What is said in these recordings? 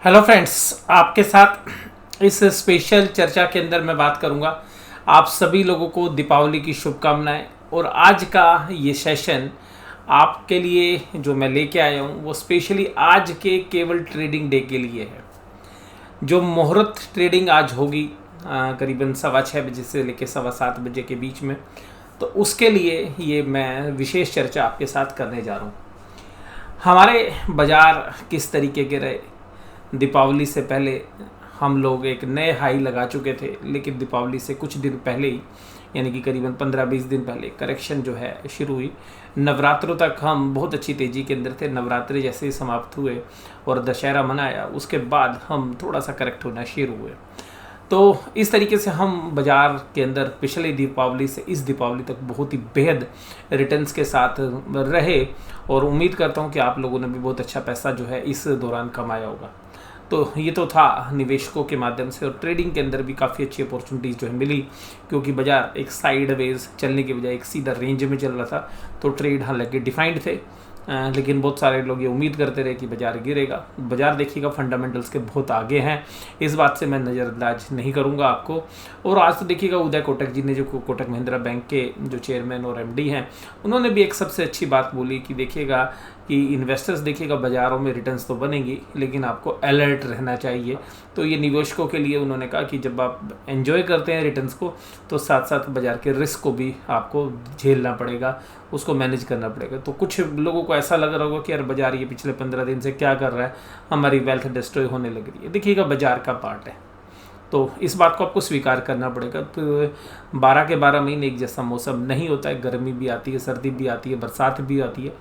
Hello friends, आपके साथ इस स्पेशल चर्चा के अंदर मैं बात करूंगा। आप सभी लोगों को दीपावली की शुभकामनाएं। और आज का ये सेशन आपके लिए जो मैं लेके आया हूं वो स्पेशली आज के केवल ट्रेडिंग डे के लिए है। जो मुहूर्त ट्रेडिंग आज होगी करीबन 6:15 से लेकर 7:15 के बीच में, तो उसके लिए ये मैं विशेष चर्चा आपके साथ करने जा रहा हूँ। हमारे बाज़ार किस तरीके के रहे। दीपावली से पहले हम लोग एक नए हाई लगा चुके थे, लेकिन दीपावली से कुछ दिन पहले ही यानी कि करीबन 15-20 दिन पहले करेक्शन जो है शुरू हुई। नवरात्रों तक हम बहुत अच्छी तेज़ी के अंदर थे। नवरात्रि जैसे ही समाप्त हुए और दशहरा मनाया, उसके बाद हम थोड़ा सा करेक्ट होना शुरू हुए। तो इस तरीके से हम बाज़ार के अंदर पिछले दीपावली से इस दीपावली तक बहुत ही बेहद रिटर्न्स के साथ रहे, और उम्मीद करता हूँ कि आप लोगों ने भी बहुत अच्छा पैसा जो है इस दौरान कमाया होगा। तो ये तो था निवेशकों के माध्यम से, और ट्रेडिंग के अंदर भी काफ़ी अच्छी अपॉर्चुनिटीज़ जो है मिली, क्योंकि बाज़ार एक साइडवेज चलने के बजाय एक सीधा रेंज में चल रहा था। तो ट्रेड हालांकि डिफाइंड थे, लेकिन बहुत सारे लोग ये उम्मीद करते रहे कि बाज़ार गिरेगा। बाज़ार देखिएगा फंडामेंटल्स के बहुत आगे हैं, इस बात से मैं नज़रअंदाज नहीं करूंगा आपको। और आज तो देखिएगा उदय कोटक जी ने, जो कोटक महिंद्रा बैंक के जो चेयरमैन और एमडी हैं, उन्होंने भी एक सबसे अच्छी बात बोली कि देखिएगा कि इन्वेस्टर्स देखिएगा बाज़ारों में रिटर्न्स तो बनेंगी, लेकिन आपको अलर्ट रहना चाहिए। तो ये निवेशकों के लिए उन्होंने कहा कि जब आप एंजॉय करते हैं रिटर्न्स को, तो साथ साथ बाज़ार के रिस्क को भी आपको झेलना पड़ेगा, उसको मैनेज करना पड़ेगा। तो कुछ लोगों को ऐसा लग रहा होगा कि यार बाज़ार ये पिछले 15 दिन से क्या कर रहा है, हमारी वेल्थ डिस्ट्रॉय होने लग रही है। देखिएगा बाज़ार का पार्ट है, तो इस बात को आपको स्वीकार करना पड़ेगा। तो 12 के 12 महीने एक जैसा मौसम नहीं होता है। गर्मी भी आती है, सर्दी भी आती है, बरसात भी आती है,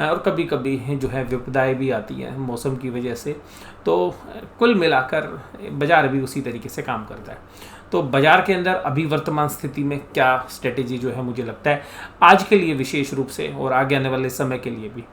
और कभी कभी जो है विपदाएं भी आती हैं मौसम की वजह से। तो कुल मिलाकर बाज़ार भी उसी तरीके से काम करता है। तो बाज़ार के अंदर अभी वर्तमान स्थिति में क्या स्ट्रेटेजी जो है मुझे लगता है आज के लिए विशेष रूप से, और आगे आने वाले समय के लिए भी।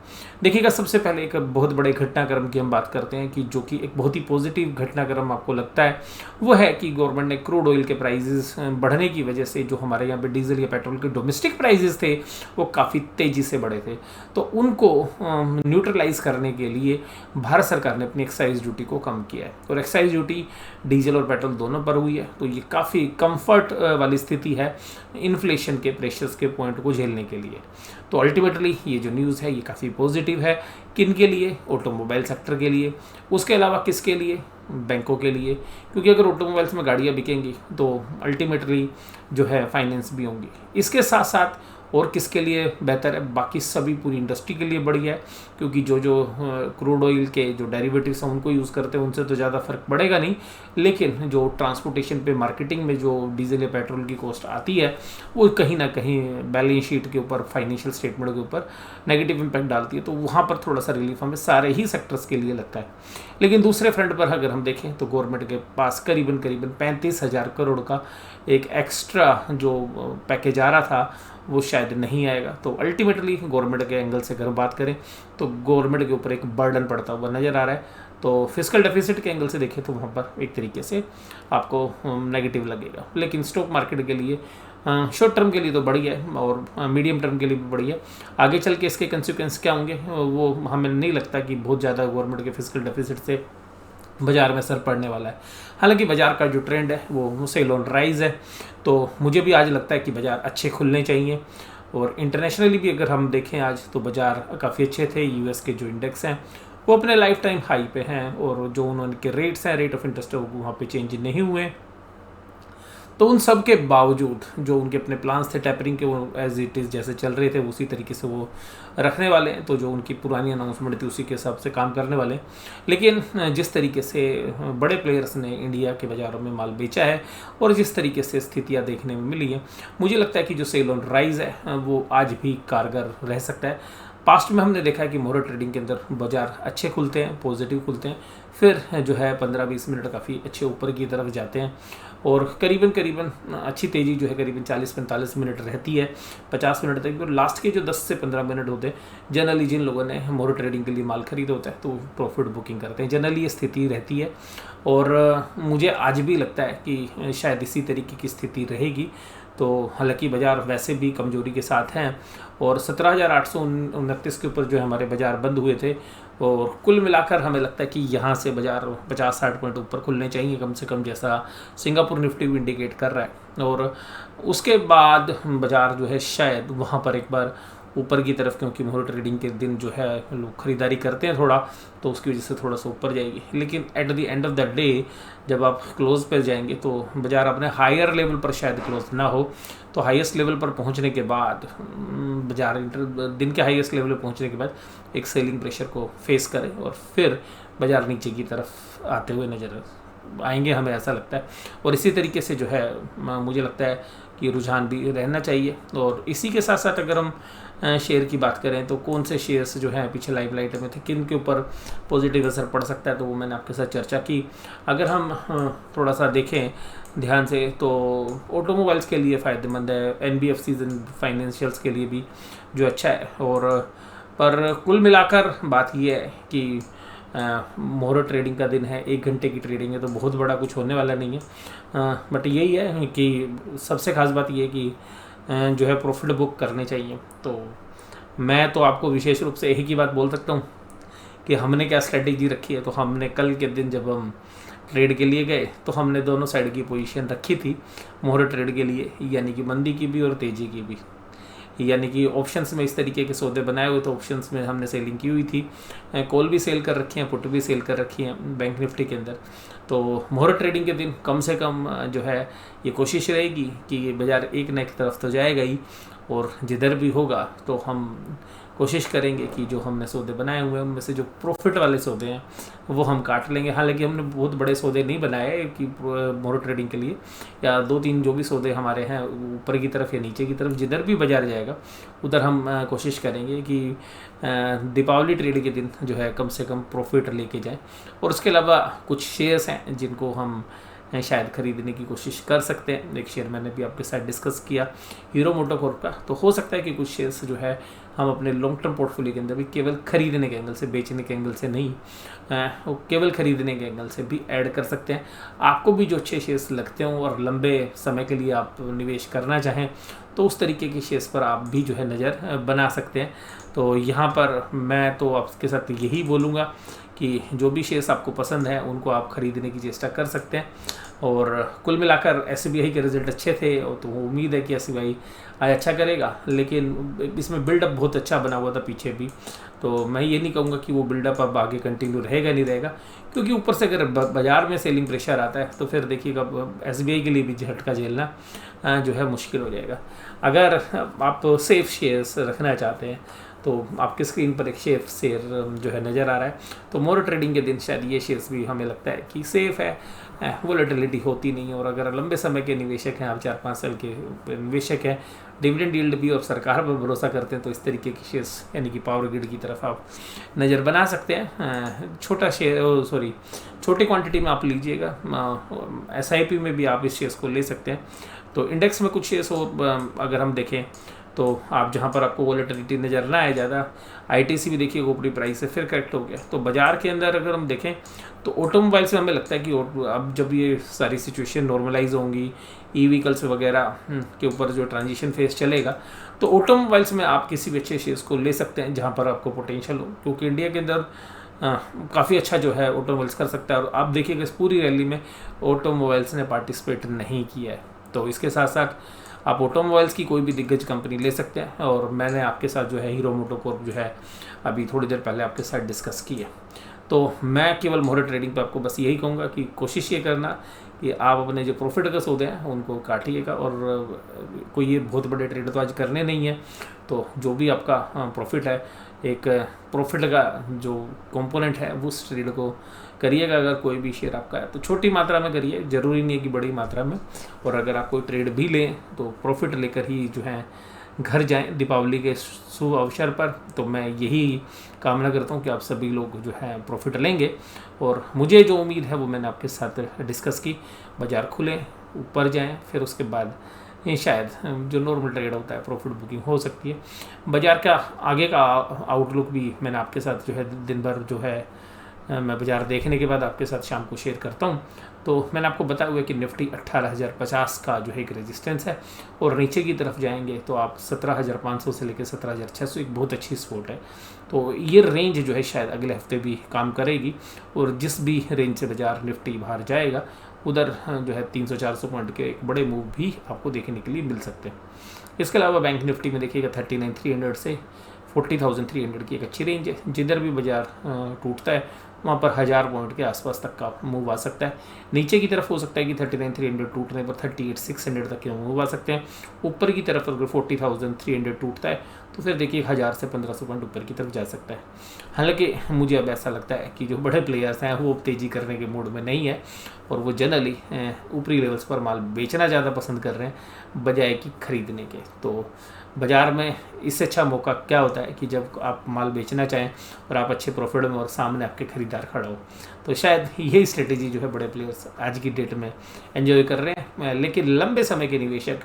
देखिएगा, सबसे पहले एक बहुत बड़े घटनाक्रम की हम बात करते हैं कि जो कि एक बहुत ही पॉजिटिव घटनाक्रम आपको लगता है, वो है कि गवर्नमेंट ने क्रूड ऑयल के प्राइजेस बढ़ने की वजह से जो हमारे यहाँ पे डीजल या पेट्रोल के डोमेस्टिक प्राइजेस थे वो काफ़ी तेज़ी से बढ़े थे। तो उनको न्यूट्रलाइज करने के लिए भारत सरकार ने अपनी एक्साइज ड्यूटी को कम किया है, और एक्साइज ड्यूटी डीजल और पेट्रोल दोनों पर हुई है। तो ये काफ़ी कंफर्ट वाली स्थिति है इन्फ्लेशन के प्रेशर्स के पॉइंट को झेलने के लिए। तो अल्टीमेटली ये जो न्यूज़ है ये काफ़ी पॉजिटिव है। किन के लिए? ऑटोमोबाइल सेक्टर के लिए। उसके अलावा किसके लिए? बैंकों के लिए, क्योंकि अगर ऑटोमोबाइल्स में गाड़ियाँ बिकेंगी तो अल्टीमेटली जो है फाइनेंस भी होंगी। इसके साथ साथ और किसके लिए बेहतर है? बाकी सभी पूरी इंडस्ट्री के लिए बढ़िया है, क्योंकि जो जो क्रूड ऑयल के जो डेरिवेटिव्स हैं उनको यूज़ करते हैं उनसे तो ज़्यादा फर्क पड़ेगा नहीं, लेकिन जो ट्रांसपोर्टेशन पे मार्केटिंग में जो डीजल या पेट्रोल की कॉस्ट आती है वो कहीं ना कहीं बैलेंस शीट के ऊपर, फाइनेंशियल स्टेटमेंट के ऊपर नेगेटिव इम्पैक्ट डालती है। तो वहाँ पर थोड़ा सा रिलीफ हमें सारे ही सेक्टर्स के लिए लगता है। लेकिन दूसरे फ्रंट पर अगर हम देखें तो गवर्नमेंट के पास करीबन 35,000 करोड़ का एक एक्स्ट्रा जो पैकेज आ रहा था वो शायद नहीं आएगा। तो अल्टीमेटली गवर्नमेंट के एंगल से अगर बात करें तो गवर्नमेंट के ऊपर एक बर्डन पड़ता हुआ नज़र आ रहा है। तो फिस्कल डेफिसिट के एंगल से देखें तो वहाँ पर एक तरीके से आपको नेगेटिव लगेगा। लेकिन स्टॉक मार्केट के लिए शॉर्ट टर्म के लिए तो बढ़िया है, और मीडियम टर्म के लिए भी बढ़िया है। आगे चल के इसके कंसिक्वेंस क्या होंगे वो हमें नहीं लगता कि बहुत ज़्यादा गवर्नमेंट के फिस्कल डेफिसिट से बाज़ार में असर पड़ने वाला है। हालांकि बाज़ार का जो ट्रेंड है वो सेल ऑन राइज है, तो मुझे भी आज लगता है कि बाज़ार अच्छे खुलने चाहिए। और इंटरनेशनली भी अगर हम देखें आज तो बाज़ार काफ़ी अच्छे थे। यूएस के जो इंडेक्स हैं वो अपने लाइफ टाइम हाई पे हैं, और जो उनके रेट्स हैं, रेट ऑफ इंटरेस्ट है, वहाँ पे चेंज नहीं हुए। तो उन सब के बावजूद जो उनके अपने प्लान्स थे टेपरिंग के, वो एज इट इज़ जैसे चल रहे थे उसी तरीके से वो रखने वाले हैं। तो जो उनकी पुरानी अनाउंसमेंट थी उसी के हिसाब से काम करने वाले हैं। लेकिन जिस तरीके से बड़े प्लेयर्स ने इंडिया के बाज़ारों में माल बेचा है और जिस तरीके से स्थितियाँ देखने में मिली हैं, मुझे लगता है कि जो सेल ऑन राइज है वो आज भी कारगर रह सकता है। पास्ट में हमने देखा है कि मोहर ट्रेडिंग के अंदर बाज़ार अच्छे खुलते हैं, पॉजिटिव खुलते हैं, फिर जो है 15-20 मिनट काफ़ी अच्छे ऊपर की तरफ जाते हैं, और करीबन अच्छी तेज़ी जो है करीबन 40-45 मिनट रहती है, 50 मिनट तक। और लास्ट के जो 10 से 15 मिनट होते हैं जनरली जिन लोगों ने मोहर ट्रेडिंग के लिए माल खरीदा होता है तो प्रॉफिट बुकिंग करते हैं। जनरली ये स्थिति रहती है, और मुझे आज भी लगता है कि शायद इसी तरीके की स्थिति रहेगी। तो हालांकि बाज़ार वैसे भी कमज़ोरी के साथ हैं, और 17,829 के ऊपर जो है हमारे बाज़ार बंद हुए थे। और कुल मिलाकर हमें लगता है कि यहाँ से बाज़ार 50-60 पॉइंट ऊपर खुलने चाहिए कम से कम, जैसा सिंगापुर निफ्टी भी इंडिकेट कर रहा है। और उसके बाद बाज़ार जो है शायद वहाँ पर एक बार ऊपर की तरफ, क्योंकि मोहर ट्रेडिंग के दिन जो है लोग खरीदारी करते हैं थोड़ा, तो उसकी वजह से थोड़ा सा ऊपर जाएगी। लेकिन at the end of the day जब आप क्लोज पर जाएंगे तो बाज़ार अपने हायर लेवल पर शायद क्लोज ना हो, तो हाईएस्ट लेवल पर पहुंचने के बाद बाज़ार दिन के हाईएस्ट लेवल पर पहुंचने के बाद एक सेलिंग प्रेशर को फेस करें और फिर बाज़ार नीचे की तरफ आते हुए नज़र आएंगे, हमें ऐसा लगता है। और इसी तरीके से जो है मुझे लगता है कि रुझान भी रहना चाहिए। और इसी के साथ साथ अगर हम शेयर की बात करें तो कौन से शेयर्स जो हैं पीछे लाइव लाइट में थे, किन के ऊपर पॉजिटिव असर पड़ सकता है, तो वो मैंने आपके साथ चर्चा की। अगर हम थोड़ा सा देखें ध्यान से तो ऑटोमोबाइल्स के लिए फ़ायदेमंद है, NBFCs एंड फाइनेंशियल्स के लिए भी जो अच्छा है। और पर कुल मिलाकर बात ये है कि मोहर ट्रेडिंग का दिन है, 1 घंटे की ट्रेडिंग है, तो बहुत बड़ा कुछ होने वाला नहीं है। बट यही है कि सबसे ख़ास बात ये है कि जो है प्रॉफिट बुक करने चाहिए। तो मैं तो आपको विशेष रूप से एक ही बात बोल सकता हूँ कि हमने क्या स्ट्रेटेजी रखी है। तो हमने कल के दिन जब हम ट्रेड के लिए गए तो हमने दोनों साइड की पोजीशन रखी थी मोहर ट्रेड के लिए, यानी कि मंदी की भी और तेज़ी की भी। यानी कि ऑप्शंस में इस तरीके के सौदे बनाए हुए, तो ऑप्शंस में हमने सेलिंग की हुई थी, कॉल भी सेल कर रखी हैं, पुट भी सेल कर रखी हैं बैंक निफ्टी के अंदर। तो मोहर ट्रेडिंग के दिन कम से कम जो है ये कोशिश रहेगी कि बाज़ार एक न एक तरफ तो जाएगा ही, और जिधर भी होगा तो हम कोशिश करेंगे कि जो हमने सौदे बनाए हुए हैं उनमें से जो प्रॉफिट वाले सौदे हैं वो हम काट लेंगे। हालांकि हमने बहुत बड़े सौदे नहीं बनाए कि मोहर ट्रेडिंग के लिए, या 2-3 जो भी सौदे हमारे हैं ऊपर की तरफ या नीचे की तरफ, जिधर भी बाज़ार जाएगा उधर हम कोशिश करेंगे कि दीपावली ट्रेड के दिन जो है कम से कम प्रॉफिट लेके जाएं। और उसके अलावा कुछ शेयर्स हैं जिनको हम शायद खरीदने की कोशिश कर सकते हैं। एक शेयर मैंने भी आपके साथ डिस्कस किया हीरो मोटोकॉर्प का, तो हो सकता है कि कुछ शेयर्स जो है हम अपने लॉन्ग टर्म पोर्टफोलियो के अंदर भी केवल खरीदने के एंगल से, बेचने के एंगल से नहीं, वो केवल खरीदने के एंगल से भी ऐड कर सकते हैं। आपको भी जो अच्छे शेयर्स लगते हों और लंबे समय के लिए आप निवेश करना चाहें तो उस तरीके के शेयर्स पर आप भी जो है नज़र बना सकते हैं। तो यहाँ पर मैं तो आपके साथ यही बोलूँगा कि जो भी शेयर्स आपको पसंद है उनको आप खरीदने की चेष्टा कर सकते हैं। और कुल मिलाकर SBI के रिज़ल्ट अच्छे थे, और तो उम्मीद है कि SBI आज अच्छा करेगा, लेकिन इसमें बिल्डअप बहुत अच्छा बना हुआ था पीछे भी। तो मैं ये नहीं कहूँगा कि वो बिल्डअप अब आगे कंटिन्यू रहेगा नहीं रहेगा, क्योंकि ऊपर से अगर बाज़ार में सेलिंग प्रेशर आता है तो फिर देखिएगा SBI के लिए भी झटका झेलना जो है मुश्किल हो जाएगा। अगर आप सेफ शेयर्स रखना चाहते हैं तो आपके स्क्रीन पर एक शेयर जो है नज़र आ रहा है, तो मोहर ट्रेडिंग के दिन शायद ये शेयर्स भी हमें लगता है कि सेफ़ है, वोलेटिलिटी होती नहीं है। और अगर लंबे समय के निवेशक हैं, आप 4-5 साल के निवेशक हैं, डिविडेंड यील्ड भी और सरकार पर भरोसा करते हैं, तो इस तरीके के शेयर्स यानी कि पावर ग्रिड की तरफ आप नज़र बना सकते हैं। छोटी क्वांटिटी में आप लीजिएगा। SIP में भी आप इस शेयर्स को ले सकते हैं। तो इंडेक्स में कुछ शेयर्स हो अगर हम देखें तो आप जहाँ पर आपको वोलेटिलिटी नज़र ना आए ज़्यादा, ITC भी देखिए ऊपरी प्राइस से फिर करेक्ट हो गया। तो बाज़ार के अंदर अगर हम देखें तो ऑटोमोबाइल से हमें लगता है कि अब जब ये सारी सिचुएशन नॉर्मलाइज होंगी, ई-व्हीकल्स वगैरह के ऊपर जो ट्रांजिशन फेज चलेगा, तो ऑटोमोबाइल्स में आप किसी भी अच्छे शेयर्स को ले सकते हैं जहाँ पर आपको पोटेंशियल हो, क्योंकि इंडिया के अंदर काफ़ी अच्छा जो है ऑटोमोबाइल्स कर सकता है। और आप देखिएगा इस पूरी रैली में ऑटोमोबाइल्स ने पार्टिसिपेट नहीं किया है। तो इसके साथ साथ आप ऑटोमोबाइल्स की कोई भी दिग्गज कंपनी ले सकते हैं। और मैंने आपके साथ जो है हीरो मोटोकॉर्प जो है अभी थोड़ी देर पहले आपके साथ डिस्कस की है। तो मैं केवल मोहर ट्रेडिंग पे आपको बस यही कहूँगा कि कोशिश ये करना कि आप अपने जो प्रॉफिट का सौदे हैं उनको काटिएगा। और कोई ये बहुत बड़े ट्रेड तो आज करने नहीं है, तो जो भी आपका प्रॉफिट है, एक प्रॉफिट का जो कंपोनेंट है वो उस ट्रेड को करिएगा। अगर कोई भी शेयर आपका है तो छोटी मात्रा में करिए, ज़रूरी नहीं है कि बड़ी मात्रा में। और अगर आप कोई ट्रेड भी लें तो प्रॉफिट लेकर ही जो है घर जाएं दीपावली के शुभ अवसर पर। तो मैं यही कामना करता हूं कि आप सभी लोग जो है प्रॉफिट लेंगे। और मुझे जो उम्मीद है वो मैंने आपके साथ डिस्कस की। बाज़ार खुलें, ऊपर जाएं, फिर उसके बाद शायद जो नॉर्मल ट्रेड होता है प्रॉफिट बुकिंग हो सकती है। बाज़ार का आगे का आउटलुक भी मैंने आपके साथ जो है दिन भर जो है मैं बाज़ार देखने के बाद आपके साथ शाम को शेयर करता हूँ। तो मैंने आपको बताया हुआ कि निफ्टी 18,050 का जो है एक रेजिस्टेंस है, और नीचे की तरफ जाएंगे तो आप 17,500 से लेकर 17,600 एक बहुत अच्छी सपोर्ट है। तो ये रेंज जो है शायद अगले हफ्ते भी काम करेगी, और जिस भी रेंज से बाज़ार निफ्टी बाहर जाएगा उधर जो है 300-400 पॉइंट के एक बड़े मूव भी आपको देखने के लिए मिल सकते हैं। इसके अलावा बैंक निफ्टी में देखिएगा 39,300 से 40,300 की एक अच्छी रेंज है। जिधर भी बाज़ार टूटता है वहाँ पर 1000 पॉइंट के आसपास तक का मूव आ सकता है। नीचे की तरफ हो सकता है कि 39,300 टूटने पर 38,600 तक के मूव आ सकते हैं। ऊपर की तरफ अगर 40,300 टूटता है तो फिर देखिए 1000 से 1500 पॉइंट ऊपर की तरफ जा सकता है। हालांकि मुझे अब ऐसा लगता है कि जो बड़े प्लेयर्स हैं वो अब तेज़ी करने के मूड में नहीं है, और वो जनरली ऊपरी लेवल्स पर माल बेचना ज़्यादा पसंद कर रहे हैं बजाय कि खरीदने के। तो बाज़ार में इससे अच्छा मौका क्या होता है कि जब आप माल बेचना चाहें और आप अच्छे प्रॉफिट में और सामने आपके खरीदार खड़ा हो। तो शायद यही स्ट्रेटेजी जो है बड़े प्लेयर्स आज की डेट में एंजॉय कर रहे हैं। लेकिन लंबे समय के निवेशक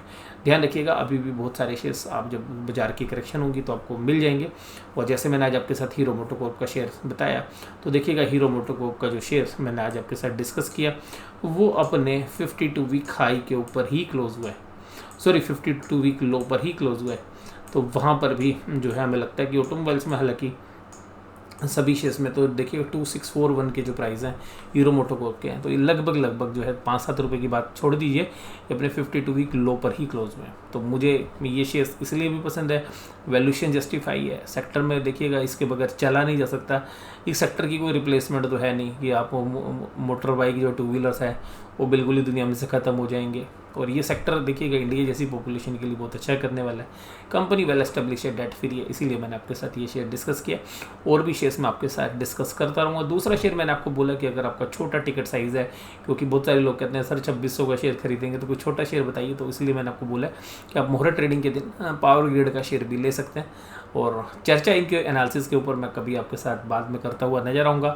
ध्यान रखिएगा, अभी भी बहुत सारे शेयर्स आप जब बाज़ार की करेक्शन होंगी तो आपको मिल जाएंगे। और जैसे मैंने आज आपके साथ हीरो मोटोकॉर्प का शेयर बताया, तो देखिएगा हीरो मोटोकॉर्प का जो शेयर मैंने आज आपके साथ डिस्कस किया वो अपने 52 वीक हाई के ऊपर ही क्लोज हुआ है, 52 वीक लो पर ही क्लोज हुआ है। तो वहाँ पर भी जो है हमें लगता है कि ऑटोमोबाइल्स में, हालांकि सभी शेयर्स में तो देखिए 2641 के जो प्राइस हैं हीरो मोटोकॉर्प के हैं, तो ये लगभग जो है 5-7 रुपये की बात छोड़ दीजिए, ये अपने 52 वीक लो पर ही क्लोज हुए हैं। तो मुझे ये शेयर्स इसलिए भी पसंद है, वैल्यूएशन जस्टिफाई है, सेक्टर में देखिएगा इसके बगैर चला नहीं जा सकता। इस सेक्टर की कोई रिप्लेसमेंट तो है नहीं कि आप मोटर बाइक जो 2 व्हीलर्स है वो बिल्कुल ही दुनिया में से ख़त्म हो जाएंगे। और ये सेक्टर देखिएगा इंडिया जैसी पॉपुलेशन के लिए बहुत अच्छा करने वाला है। कंपनी वेल एस्टेब्लिश है, डेट फ्री है, इसीलिए मैंने आपके साथ ये शेयर डिस्कस किया। और भी शेयर्स मैं आपके साथ डिस्कस करता रहूँगा। दूसरा शेयर मैंने आपको बोला कि अगर आपका छोटा टिकट साइज़ है, क्योंकि बहुत सारे लोग कहते हैं सर 2600 का शेयर खरीदेंगे तो कोई छोटा शेयर बताइए, तो इसलिए मैंने आपको बोला कि आप मोहरा ट्रेडिंग के दिन पावर ग्रिड का शेयर भी ले सकते हैं। और चर्चा इनके एनालिसिस के ऊपर मैं कभी आपके साथ बाद में करता हुआ नजर आऊँगा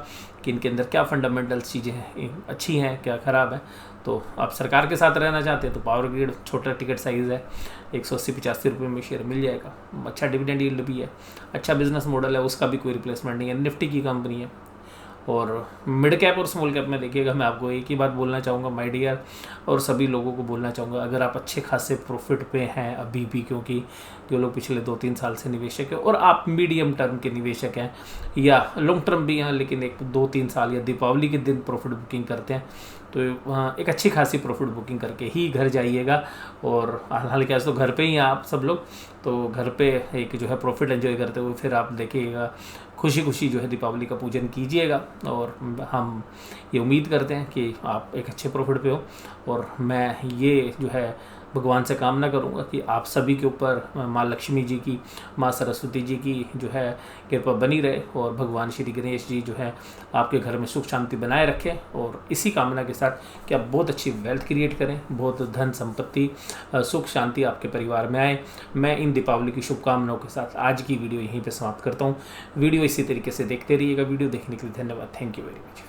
कि इनके अंदर क्या फंडामेंटल्स चीज़ें हैं, अच्छी हैं क्या ख़राब है। तो आप सरकार के साथ रहना चाहते हैं तो पावर ग्रिड छोटा टिकट साइज़ है, 180-85 रुपये में शेयर मिल जाएगा। अच्छा डिविडेंड यील्ड भी है, अच्छा बिजनेस मॉडल है, उसका भी कोई रिप्लेसमेंट नहीं है, निफ्टी की कंपनी है। और मिड कैप और स्मॉल कैप में देखिएगा, मैं आपको एक ही बात बोलना चाहूँगा माय डियर, और सभी लोगों को बोलना चाहूँगा, अगर आप अच्छे खासे प्रॉफिट पे हैं अभी भी, क्योंकि जो लोग पिछले 2-3 साल से निवेशक हैं और आप मीडियम टर्म के निवेशक हैं या लॉन्ग टर्म भी हैं, लेकिन 1-2-3 साल या दीपावली के दिन प्रॉफिट बुकिंग करते हैं, तो एक अच्छी खासी प्रॉफिट बुकिंग करके ही घर जाइएगा। और हालांकि आज तो घर पे ही हैं आप सब लोग, तो घर पे एक जो है प्रॉफिट एंजॉय करते हुए फिर आप देखिएगा खुशी खुशी जो है दीपावली का पूजन कीजिएगा। और हम ये उम्मीद करते हैं कि आप एक अच्छे प्रॉफिट पे हो, और मैं ये जो है भगवान से कामना करूंगा कि आप सभी के ऊपर माँ लक्ष्मी जी की, माँ सरस्वती जी की जो है कृपा बनी रहे, और भगवान श्री गणेश जी जो है आपके घर में सुख शांति बनाए रखें। और इसी कामना के साथ कि आप बहुत अच्छी वेल्थ क्रिएट करें, बहुत धन संपत्ति सुख शांति आपके परिवार में आए। मैं इन दीपावली की शुभकामनाओं के साथ आज की वीडियो यहीं पर समाप्त करता हूँ। वीडियो इसी तरीके से देखते रहिएगा। वीडियो देखने के लिए धन्यवाद। Thank you very much.